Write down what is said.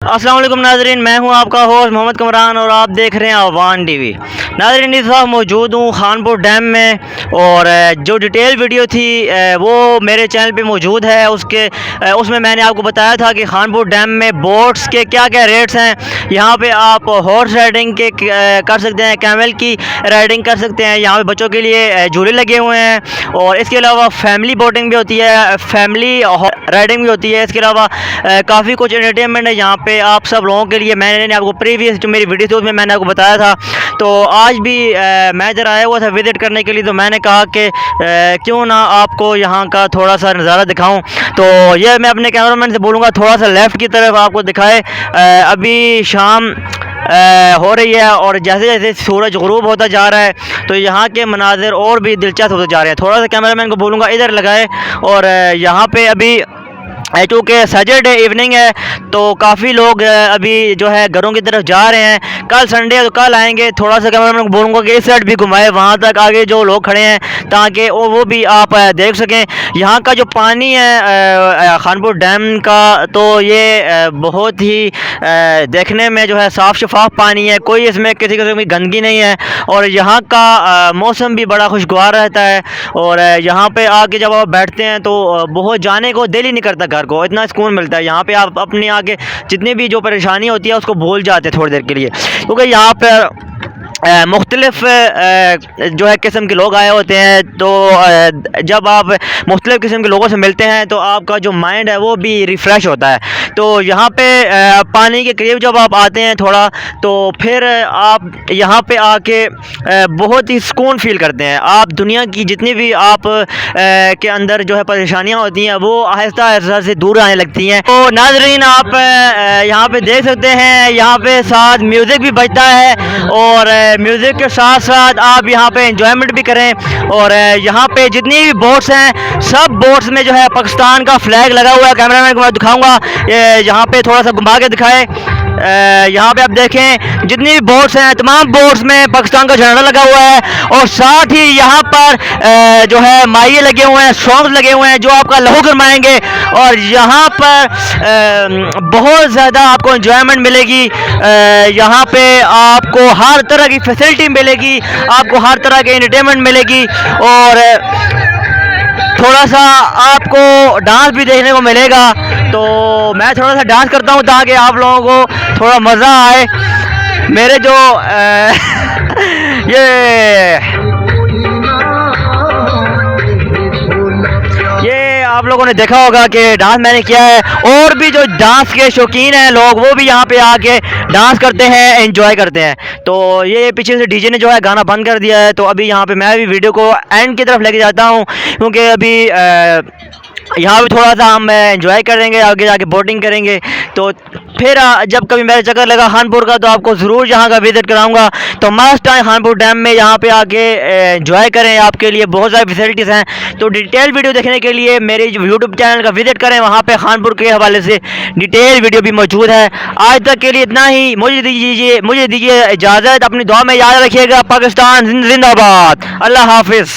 अस्सलाम वालेकुम नाजरीन, मैं हूं आपका होस्ट मोहम्मद कमरान और आप देख रहे हैं अवान टीवी। नाजरीन, इस वक्त मौजूद हूं खानपुर डैम में और जो डिटेल वीडियो थी वो मेरे चैनल पे मौजूद है। उसमें मैंने आपको बताया था कि खानपुर डैम में बोट्स के क्या क्या रेट्स हैं। यहां पे आप हॉर्स राइडिंग के कर सकते हैं, कैमल की राइडिंग कर सकते हैं। यहाँ पे बच्चों के लिए झूले लगे हुए हैं और इसके अलावा फैमिली बोटिंग भी होती है, फैमिली राइडिंग भी होती है। इसके अलावा काफ़ी कुछ एंटरटेनमेंट है यहाँ पे आप सब लोगों के लिए। मैंने आपको प्रीवियस जो मेरी वीडियो थी उसमें मैंने आपको बताया था। तो आज भी मैं इधर आया हुआ था विज़िट करने के लिए, तो मैंने कहा कि क्यों ना आपको यहाँ का थोड़ा सा नज़ारा दिखाऊं। तो ये मैं अपने कैमरामैन से बोलूँगा थोड़ा सा लेफ़्ट की तरफ आपको दिखाए। अभी शाम हो रही है और जैसे जैसे सूरज ग़ुरूब होता जा रहा है तो यहाँ के मनाज़िर और भी दिलचस्प होते जा रहे हैं। थोड़ा सा कैमरामैन को बोलूँगा इधर लगाए। और यहाँ पे अभी चूँकि सैटरडे इवनिंग है तो काफ़ी लोग अभी जो है घरों की तरफ जा रहे हैं। कल संडे है तो कल आएंगे। थोड़ा सा कैमरामैन को बोलूँगा कि इस साइड भी घुमाए, वहाँ तक आगे जो लोग खड़े हैं ताकि वो भी आप देख सकें। यहाँ का जो पानी है खानपुर डैम का, तो ये बहुत ही देखने में जो है साफ़ शफाफ पानी है, कोई इसमें किसी किस्म की गंदगी नहीं है। और यहाँ का मौसम भी बड़ा खुशगवार रहता है और यहाँ पे आके जब आप बैठते हैं तो बहुत जाने को दिल ही नहीं करता घर को, इतना सुकून मिलता है। यहाँ पे आप अपने आगे जितनी भी जो परेशानी होती है उसको भूल जाते हैं थोड़ी देर के लिए, क्योंकि यहाँ पर मुख्तलिफ़ जो है किस्म के लोग आए होते हैं। तो जब आप मुख्तलिफ़ किस्म के लोगों से मिलते हैं तो आपका जो माइंड है वो भी रिफ़्रेश होता है। तो यहाँ पे पानी के करीब जब आप आते हैं थोड़ा, तो फिर आप यहाँ पे आके बहुत ही सुकून फ़ील करते हैं। आप दुनिया की जितनी भी आप के अंदर जो है परेशानियाँ होती हैं वो आहिस्ता आहिस्ता से दूर आने लगती हैं। तो नाज़रीन, आप यहाँ पे देख सकते हैं, यहाँ पे साथ म्यूज़िक भी बजता है और म्यूज़िक के साथ साथ आप यहाँ पे एंजॉयमेंट भी करें। और यहाँ पे जितनी भी बोट्स हैं सब बोट्स में जो है पाकिस्तान का फ्लैग लगा हुआ है। कैमरामैन को मैं दिखाऊंगा, यहाँ पे थोड़ा सा घुमा के दिखाए। यहाँ पे आप देखें जितनी भी बोट्स हैं तमाम बोट्स में पाकिस्तान का झंडा लगा हुआ है और साथ ही यहाँ पर जो है माइये लगे हुए हैं, सॉन्ग्स लगे हुए हैं जो आपका लहू गरमाएंगे। और यहाँ पर बहुत ज़्यादा आपको एंजॉयमेंट मिलेगी। यहाँ पे आपको हर तरह की फैसिलिटी मिलेगी, आपको हर तरह की एंटरटेनमेंट मिलेगी और थोड़ा सा आपको डांस भी देखने को मिलेगा। तो मैं थोड़ा सा डांस करता हूँ ताकि आप लोगों को थोड़ा मज़ा आए। मेरे जो ये आप लोगों ने देखा होगा कि डांस मैंने किया है और भी जो डांस के शौकीन हैं लोग वो भी यहाँ पे आके डांस करते हैं, एंजॉय करते हैं। तो ये पीछे से डीजे ने जो है गाना बंद कर दिया है। तो अभी यहाँ पे मैं भी वीडियो को एंड की तरफ लेके जाता हूँ, क्योंकि अभी यहाँ पे थोड़ा सा हम एंजॉय करेंगे, आगे जाके बोटिंग करेंगे। तो फिर जब कभी मेरा चक्कर लगा खानपुर का तो आपको ज़रूर यहाँ का विज़िट कराऊंगा। तो मस्ट आए खानपुर डैम में, यहाँ पे आके एंजॉय करें। आपके लिए बहुत सारी फैसिलिटीज़ हैं। तो डिटेल वीडियो देखने के लिए मेरे यूट्यूब चैनल का विज़िट करें, वहाँ पे खानपुर के हवाले से डिटेल वीडियो भी मौजूद है। आज तक के लिए इतना ही, मुझे दीजिए इजाज़त। अपनी दुआ में याद रखिएगा। पाकिस्तान जिंदाबाद। अल्लाह हाफिज़।